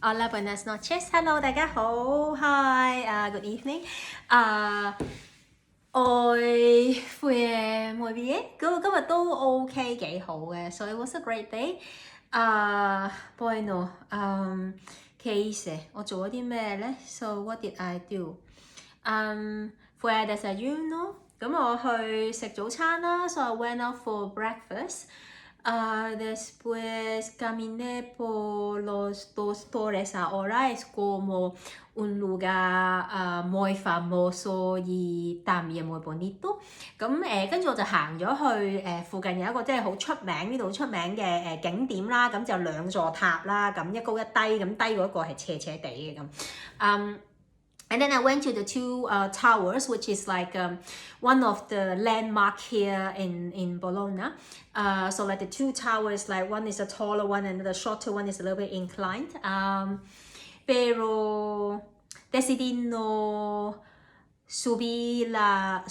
Hola, buenas noches. Hello, 大家好。Hi, good evening. Hoy fue muy bien. 今日都 OK 幾好嘅，so it was a great day. Bueno, ¿qué hice? 我做咗啲咩咧 ？So what did I do? Fue a desayuno. 咁我去食早餐啦 ，so I went out for breakfast. Después caminé por los dos torres ahora, es como un lugar muy famoso y también muy bonito. 咁跟住我就行咗去附近有一個即係好出名呢度出名嘅景點啦，咁就兩座塔啦，咁一高一低，咁低嗰個係斜斜地嘅咁。And then I went to the two towers, which is like one of the landmark here in Bologna. So like the two towers, like one is a taller one and the shorter one is a little bit inclined. Pero decidí no subir la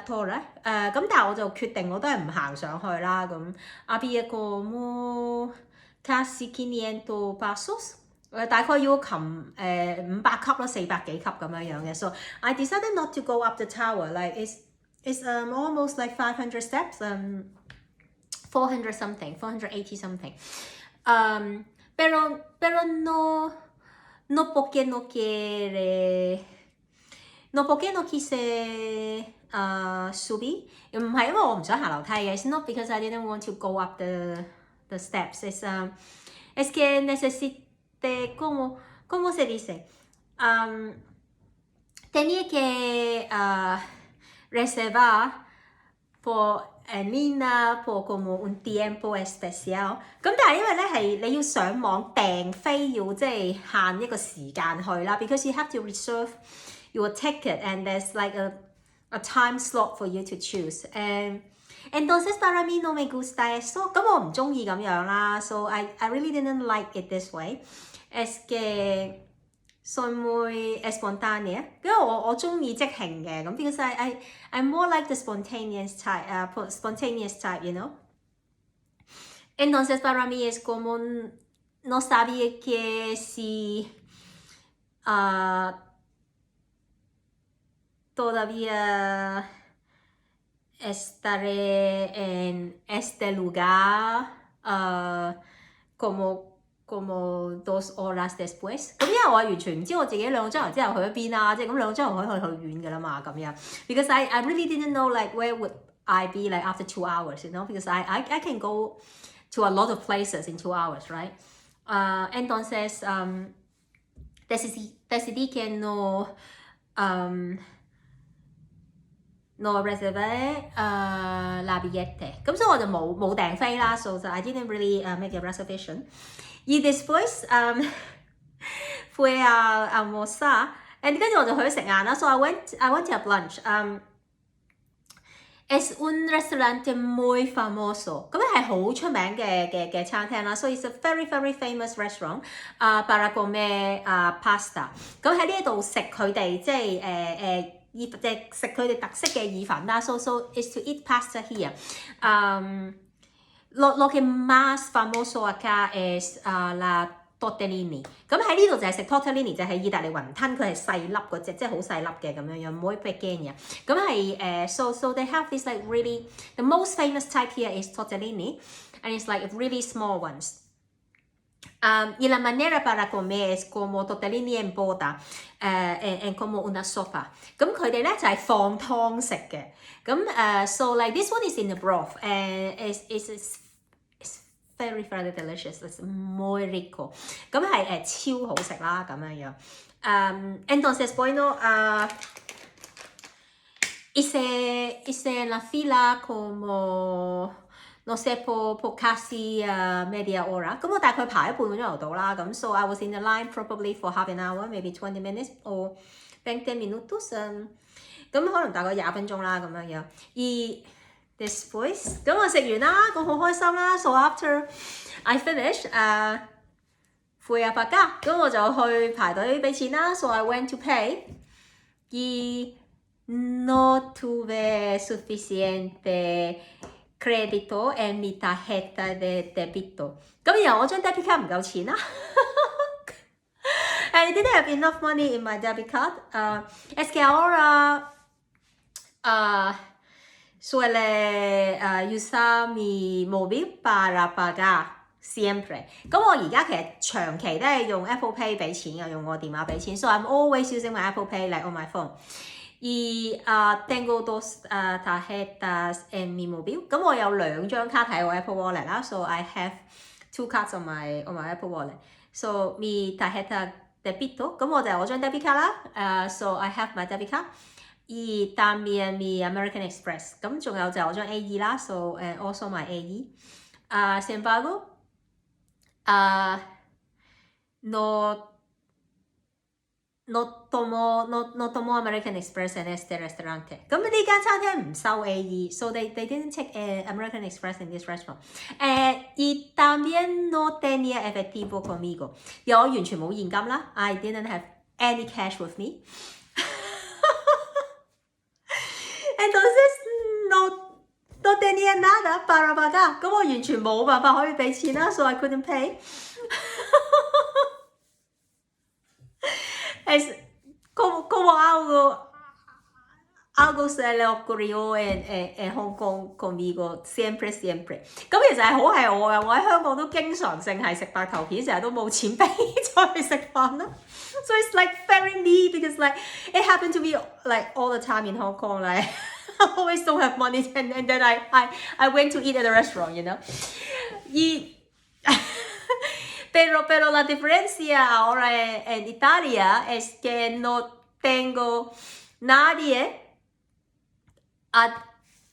torre. 咁但係我就決定我都係唔行上去啦。咁 había como casi 500 pasos. 大概要擒500級啦，400幾級咁樣嘅。So I decided not to go up the tower. Like it's almost like 500 steps, 400 something, 480 something. Pero no porque no quise subir. 唔係因為我唔想行樓梯嘅。It's not because I didn't want to go up the steps. Es que ¿cómo se dice? Tenía que reservar en línea por como un tiempo especial. 咁但係因為咧係你要上網訂飛要即係限一個時間去啦 because you have to reserve your ticket and there's like a time slot for you to choose. Entonces para mí no me gusta eso. 咁我唔中意咁樣啦 so I really didn't like it this way. Es que soy muy espontánea， 因為我中意即興嘅咁 because I'm more like the spontaneous type, you know. Entonces para mí es como no sabía que si todavía estaré en este lugar como 2 horas después。 咁因為我完全唔知我自己2個鐘頭之後去咗邊啦，即係咁2個鐘頭可以去遠㗎啦嘛咁樣。Because I really didn't know like where would I be like after 2 hours, you know, because I can go to a lot of places in 2 hours, right? Entonces decidí que no reservé la billete。 咁所以我就冇訂飛啦 so I didn't really make a reservation。Y después fue a almorzar and 跟住我就去咗食晏啦 so I went to have lunch. Es un restaurante muy famoso 咁係好出名嘅餐廳啦 so it's a very very famous restaurant para comer pasta。 咁喺呢度食佢哋即係食佢哋特色嘅意粉啦 so is to eat pasta here. Lo que más famoso acá es la tortellini。 咁喺呢度就係食 tortellini 就係意大利雲吞，佢係細粒嗰隻，即係好細粒嘅咁樣樣 muy pequeña。 咁係so they have this like really the most famous type here is tortellini and it's like really small ones. Y la manera para comer es como tortellini en boda and como una sopa。 咁佢哋咧就係放湯食嘅。咁so like this one is in the broth and it's very very delicious. It's muy rico。 咁係超好食啦咁樣樣。Entonces bueno hice la fila como no sé por casi media hora。 咁我大概排咗半個鐘頭到啦咁 so I was in the line probably for half an hour, maybe 20 minutes or 20 minutos。 咁可能大概20分鐘啦咁樣樣。而 después 咁我食完啦，咁好開心啦 so after I finished fui a pagar， 咁我就去排隊俾錢啦 so I went to pay y no tuve suficiente crédito en mi tarjeta de débito。 咁然後我張 debit card 唔夠錢啦 I didn't have enough money in my debit card. Es que ahora suele usar mi móvil para pagar siempre. 咁我而家其實長期都係用 Apple Pay 俾錢嘅，用我電話俾錢。So I'm always using my Apple Pay like on my phone. Y tengo dos tarjetas en mi móvil. 咁我有2張卡喺我 Apple Wallet 啦。So I have 2 cards on my Apple Wallet. So mi tarjeta debito. 咁我就係我張 debit 卡啦。So I have my debit card. Y también mi American Express. 咁仲有就係我張 AE 啦。So also my AE. Sin embargo, no tomo American Express en este restaurante. 咁呢間餐廳唔收 AE, so they didn't take American Express in this restaurant. Y también no tenía efectivo conmigo. 又我完全冇現金啦 I didn't have any cash with me. Entonces no tenía nada para pagar. 咁我完全冇辦法可以俾錢啦 so I couldn't pay. Como algo se le ocurrió en Hong Kong conmigo siempre. 咁其實係好係我嘅，我喺香港都經常性係食白頭片，成日都冇錢俾再去食飯啦。So it's like very me because like it happened to me like all the time in Hong Kong. Like I always don't have money and then I went to eat at a restaurant, you know. Pero la diferencia ahora en Italia es que no tengo nadie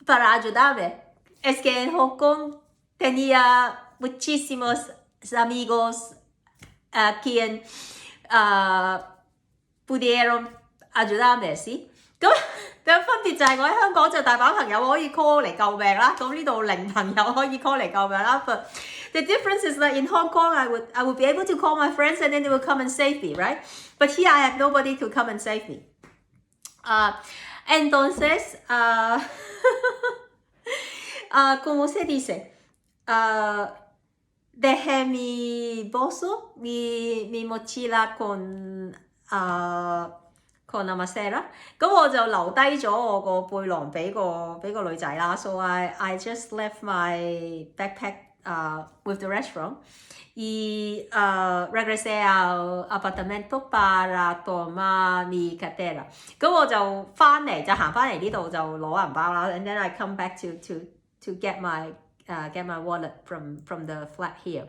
para ayudarme. Es que en Hong Kong tenía muchísimos amigos quien pudieron ayudarme, ¿sí? 咁分別就係我喺香港就大把朋友可以 call 嚟救命啦，咁呢度零朋友可以 call 嚟救命啦。But the difference is that in Hong Kong I would be able to call my friends and then they would come and save me, right? But here I have nobody to come and save me. Entonces, ¿cómo se dice? Dejé mi bolso, mi mochila con la mesera. 咁我就留低咗我個背囊俾個女仔啦。So I just left my backpack with the restaurant y regresé al apartamento para tomar mi cartera. 咁我就行翻嚟呢度就攞銀包啦。And then I come back to get my wallet from the flat here.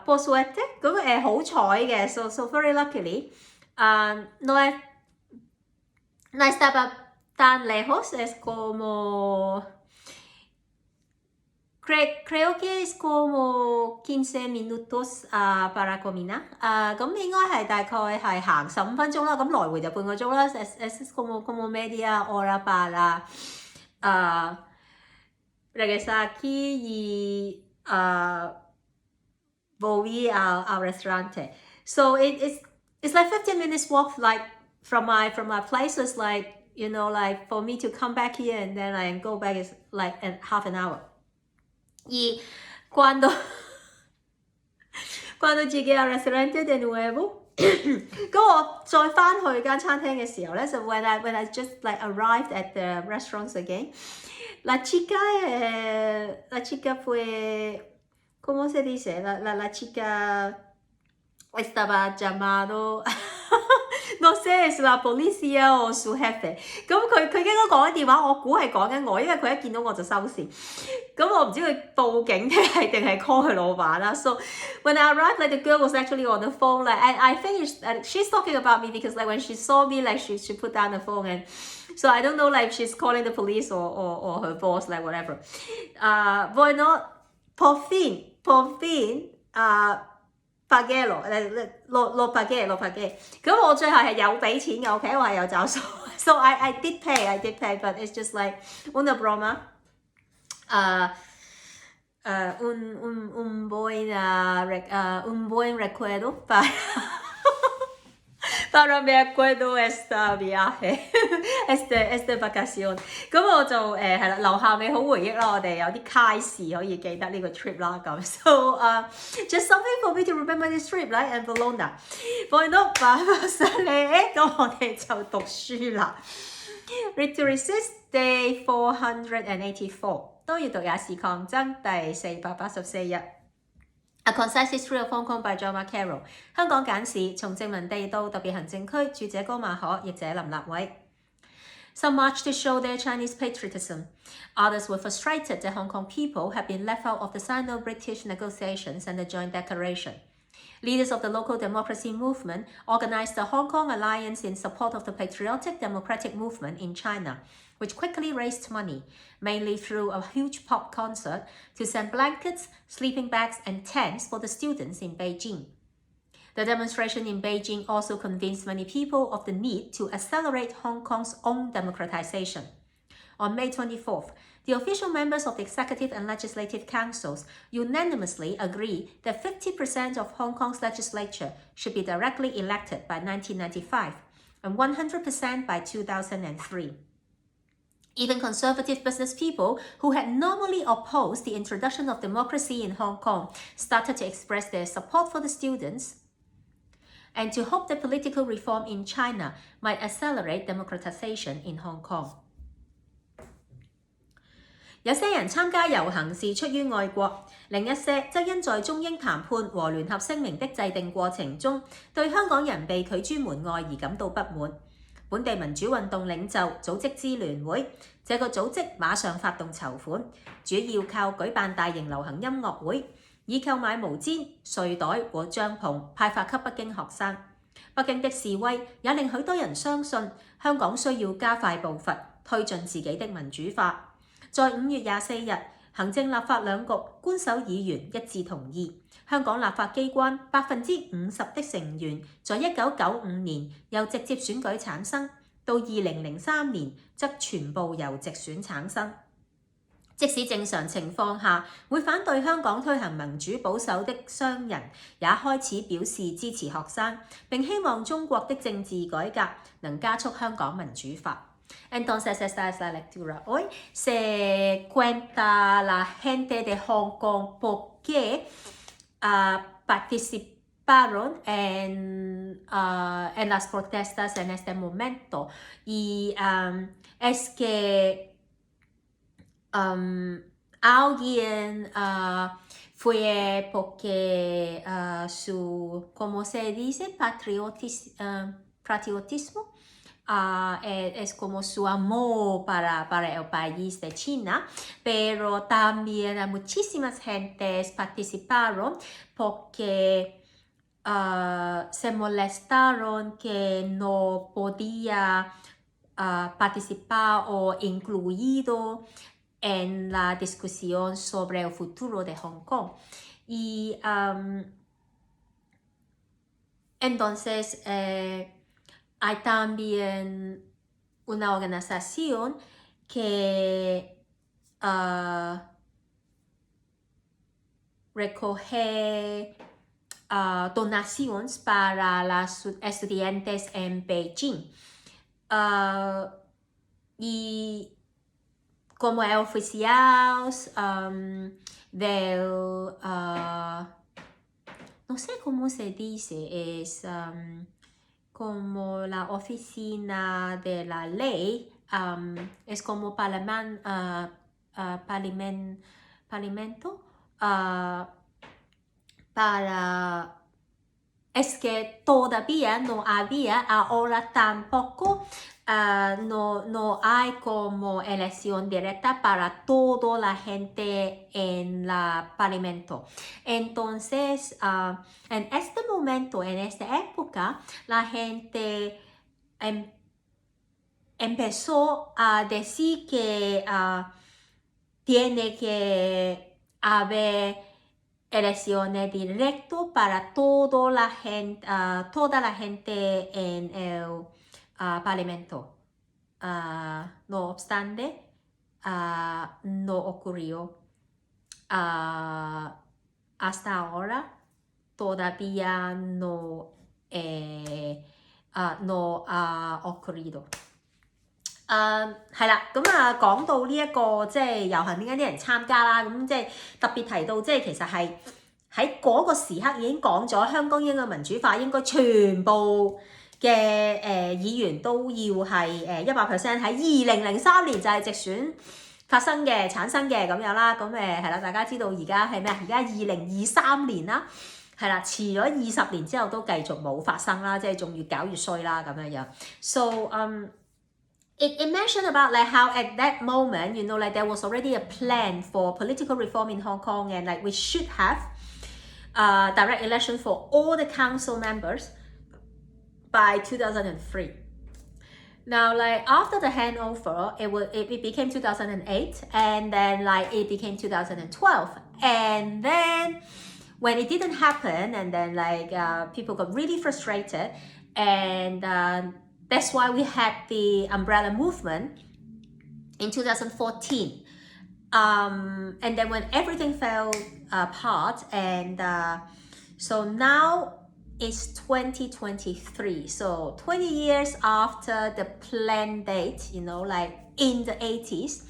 Por suerte, 咁好彩嘅 so very luckily. No estaba tan lejos, es como creo que es como 15 minutos para caminar. 咁應該係大概係行15分鐘啦，咁來回就半個鐘啦。Es como media hora para regresar aquí y volví al restaurante. So it's like 15 minutes walk like from my place. It's like, you know, like for me to come back here and then I go back is like half an hour. Y cuando llegué al restaurante de nuevo, 咁我再翻去間餐廳嘅時候咧， so when I just like arrived at the restaurants again, la chica fue, ¿cómo se dice? La chica estaba llamado no sé, es la policía o su jefe. 咁佢應該講緊電話，我估係講緊我，因為佢一見到我就收線。咁我唔知佢報警定係 call 佢老闆啦。So when I arrived, like the girl was actually on the phone, like I think she's talking about me because like when she saw me, like she put down the phone and so I don't know like she's calling the police or her boss, like whatever. Bueno, por fin, pagué lo pagué. 咁我最後係有俾錢嘅 ，OK， 我係有找數。So I did pay, but it's just like una broma. Un buen recuerdo Para me acuerdo esta viaje este vacación。咁我就係啦，留下美好回憶啦。我哋有啲 Concise 可以記得呢個 trip 啦。咁 so just something for me to remember this trip, right? And Bologna. Bueno, vamos a leer。咁我哋就讀書啦。Read to Resist Day 484。當閱讀也是抗爭第484日。A Concise History of Hong Kong by Carroll。香港簡史，從殖民地到特別行政區，著者高馬可，譯者林立偉。Some marched to show their Chinese patriotism. Others were frustrated that Hong Kong people had been left out of the Sino-British negotiations and the Joint Declaration. Leaders of the local democracy movement organized the Hong Kong Alliance in support of the patriotic democratic movement in China, which quickly raised money, mainly through a huge pop concert, to send blankets, sleeping bags, and tents for the students in Beijing. The demonstration in Beijing also convinced many people of the need to accelerate Hong Kong's own democratization. On May 24th, the official members of the Executive and Legislative Councils unanimously agreed that 50% of Hong Kong's legislature should be directly elected by 1995 and 100% by 2003. Even conservative business people who had normally opposed the introduction of democracy in Hong Kong started to express their support for the students and to hope that political reform in China might accelerate democratization in Hong Kong. 有些人參加遊行是出於愛國，另一些則因在中英談判和聯合聲明的制定過程中，對香港人被拒諸門外而感到不滿。本地民主運動領袖組織支聯會，這個組織馬上發動籌款，主要靠舉辦大型流行音樂會，以購買毛氈、睡袋和帳篷派發給北京學生。北京的示威也令許多人相信香港需要加快步伐，推進自己的民主化。在5月24日，行政立法兩局官守議員一致同意，香港立法機關50%的成員在1995年由直接選舉產生，到2003年則全部由直選產生。即使正常情況下，會反對香港推行民主保守的商人也開始表示支持學生，並希望中國的政治改革能加速香港民主化。Entonces, esta es la lectura hoy. Se cuenta la gente de Hong Kong por qué participaron en las protestas en este momento. Y es que alguien fue porque ¿cómo se dice? Patriotismo. Es como su amor para el país de China, pero también muchísimas gentes participaron porque se molestaron que no podía participar o incluido en la discusión sobre el futuro de Hong Kong. Y entonces hay también una organización que recoge donaciones para los estudiantes en Beijing. Y como el oficial del... no sé cómo se dice, es... como la oficina de la ley, es como parlamento para... Es que todavía no había, ahora tampoco no hay como elección directa para toda la gente en el parlamento. Entonces, en este momento, en esta época, la gente empezó a decir que tiene que haber elecciones directas para toda la gente en el parlamento. No obstante, no ocurrió. Hasta ahora todavía no no ha ocurrido。係啦，咁講到呢一個即係遊行點解啲人參加啦，咁即係特別提到即係其實係喺嗰個時刻已經講咗香港應該民主化，應該全部嘅議員都要係100%喺2003年就係直選發生嘅產生嘅咁樣啦，咁係啦，大家知道而家係咩？而家2023年啦，係啦，遲咗20年之後都繼續冇發生啦，即係仲越搞越衰啦咁樣。So It mentioned about like how at that moment, you know, like there was already a plan for political reform in Hong Kong, and like we should have direct election for all the council members by 2003. Now, like after the handover, it became 2008, and then like it became 2012, and then when it didn't happen, and then like people got really frustrated, and that's why we had the umbrella movement in 2014. And then when everything fell apart, and so now it's 2023. So 20 years after the planned date, you know, like in the 80s,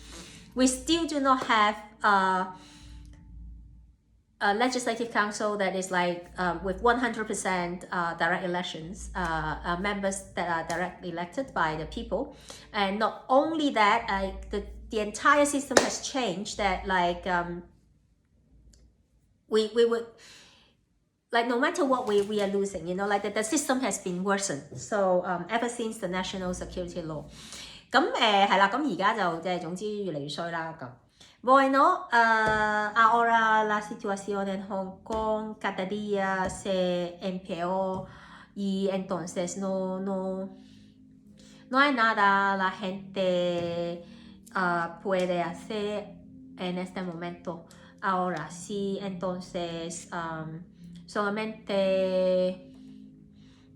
we still do not have a legislative council that is like with 100% direct elections, members that are directly elected by the people. And not only that, the entire system has changed, that like we would, like no matter what we are losing, you know, like the system has been worsened. So ever since the national security law. 咁係啦，咁而家就即係總之越嚟越衰啦咁。Bueno, ahora la situación en Hong Kong cada día se empeoró y entonces no hay nada la gente puede hacer en este momento. Ahora sí, entonces solamente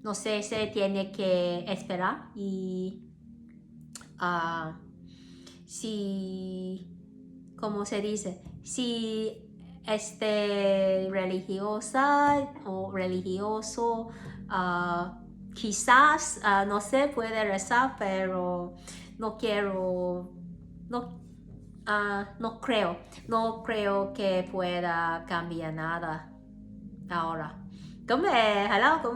no sé, se tiene que esperar y si, ¿cómo se dice? Si religiosa o religioso, quizás, no sé, puede rezar, pero no creo que pueda cambiar nada ahora. 咁係啦，咁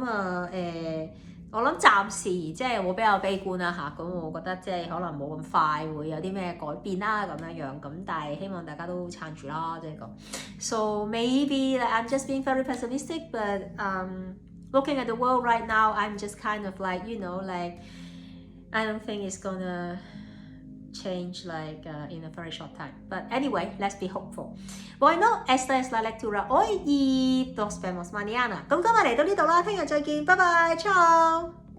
我諗暫時即係我比較悲觀啦嚇，咁我覺得即係可能冇咁快會有啲咩改變啦咁樣，咁但係希望大家都撐住啦，即係咁。So maybe like, I'm just being very pessimistic, but looking at the world right now, I'm just kind of like, you know, like I don't think it's gonna change like in a very short time. But anyway, let's be hopeful. Bueno, esta es la lectura hoy y nos vemos mañana. 咁今日嚟到呢度啦，聽日再見，拜拜，ciao。